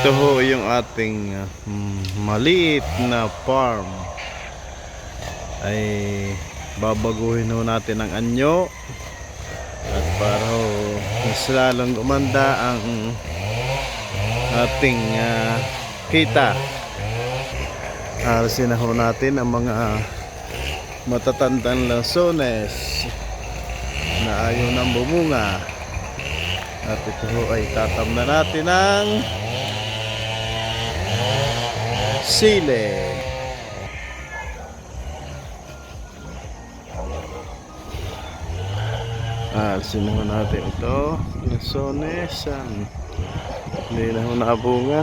Ito ho yung ating maliit na farm. Ay babaguhin ho natin ang anyo. At para ho mas lalong gumanda ang ating kita. Alisin na ho natin ang mga matatandang lansones na ayaw nang bumunga. At ito ho ay tatam na natin ng sili. Alisin na ho natin ito lansones. Hindi na ho nakabunga.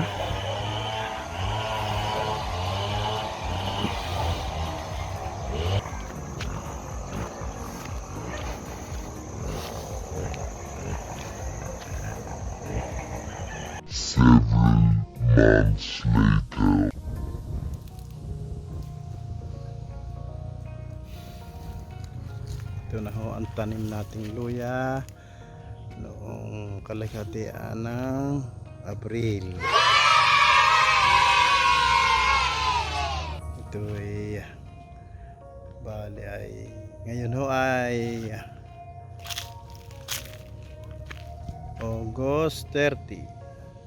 Several months later. Ito na ho ang tanim nating luya noong kalaghatian ng Abril. Ito ay bali ay ngayon ho ay August 30.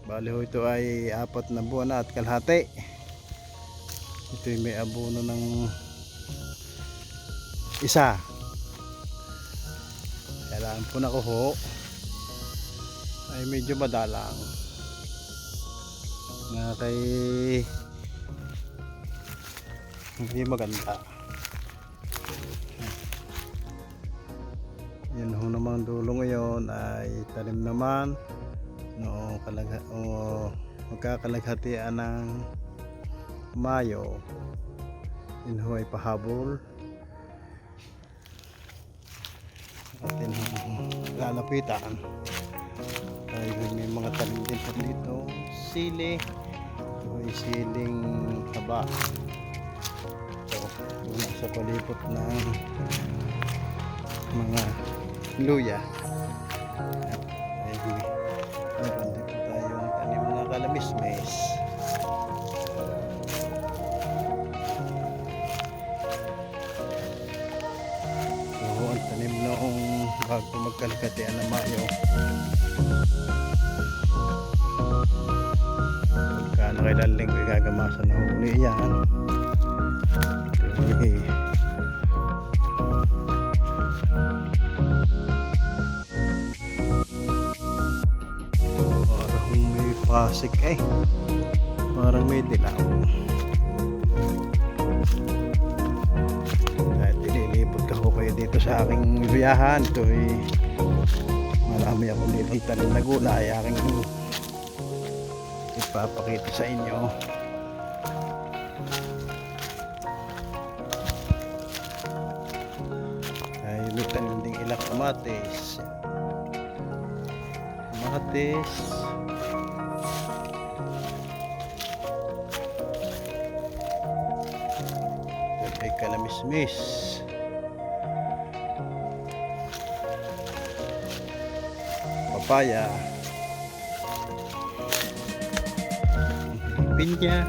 Bali ho ito ay 4 na buwan na at kalahati. Ito ay may abono ng isa. Kailangan po na ko ho ay medyo madalang na kay hindi maganda. Yan ho namang dulo ngayon ay tanim naman noong magkakalaghatian ng Mayo. Yun ho ay pahabol. Atin lalapitan dahil may mga tanim din po dito. Sili. Ito ay siling haba. Ito nasa palipot ng mga luya. Ay meron din po tayong tanim na kalamismes. So ang tanim noong bago magkalagatian ng Mayo. Pagka nakailaling ko gagamasan na huli yan. Parang may pasik parang may dilaw. Kahit ililipot ka ko kayo dito sa aking biyahan, ito ay marami ako dito tanim na gulay aking ipapakita sa inyo. Ay may tanim ding ilang kamatis. Ay kalamismis, papaya, pinya.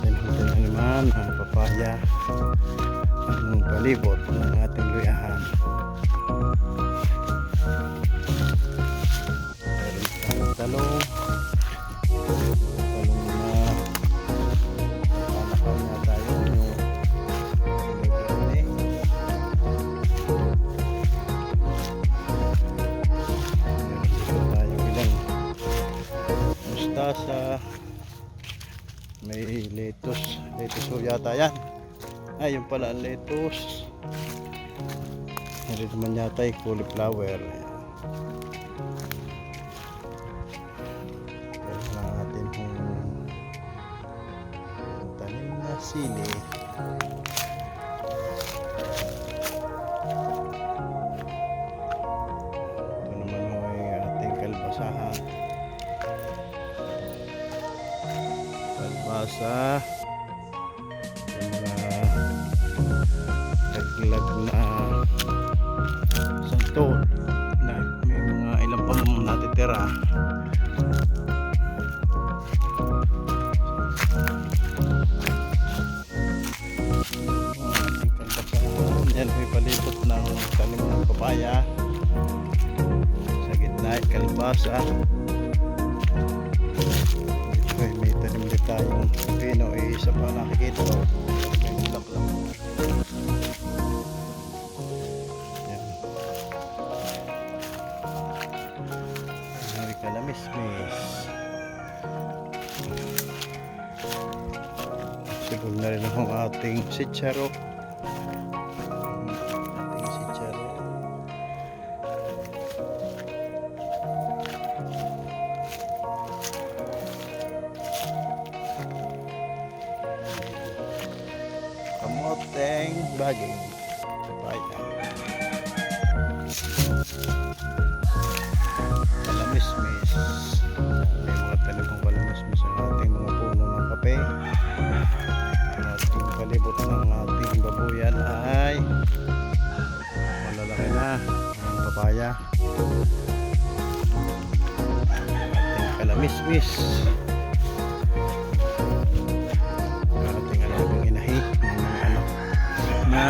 Natin naman ang papaya ang palibot ng ating luyahan. Talong na panakaw na tayo ilang mustasa, may lettuce ho yata yan. Yung pala ang lettuce. Meron naman yata yung cauliflower. Sili. Ito naman ho ay ating kalbasahan. Kalbasa. Yung mga naglag na santol na may mga ilang pang natitira. papaya. Sa gitna ay kalbasa. Dito ay may tanim din tayong pino. Isa pa nakikita ko. May bulak lang. Yan. May kalamismis. Siguro na rin ang ating sitsaro. Ating sitsaro. Kamoteng baging. Papaya. Kalamismis. May mga tanim ng kalamismis ang ating mga puno ng kape. Ang ating palibot ng ating babuyan ay malalaki na ang papaya. Ating kalamismis. Ating alagang inahi ng mga anak na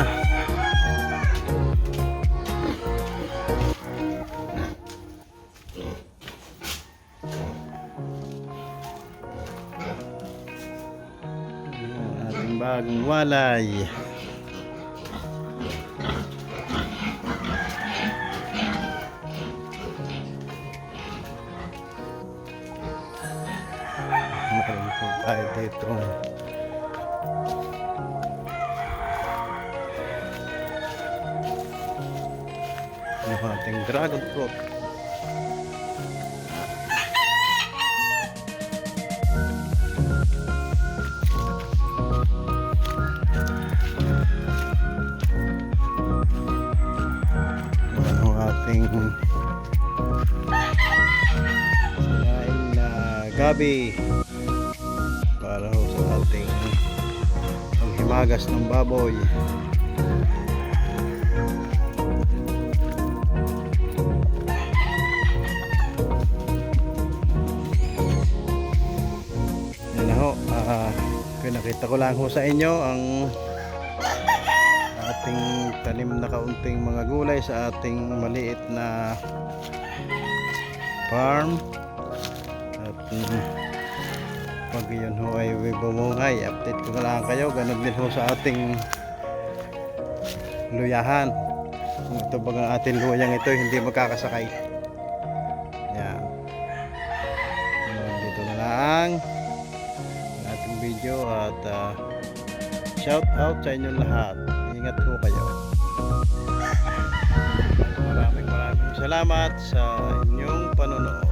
ating bagong walay. Meron po tayo dito. Yung ating dragon fruit. Ang ating sinaing na gabi para ho sa ating panghimagas ng baboy. Yan na ho, pinakita ko lang ho sa inyo ang ating tanim na kaunting mga gulay sa ating maliit na farm. At pag yun ho ay bumungay, update ko na lang kayo. Ganun din ho sa ating luyahan. Kung ito bagang ating luyang ito hindi magkakasakay. Yan. Dito na lang ang ating video at shout out sa inyong lahat. Ingat po kayo. Maraming salamat sa inyong panonood.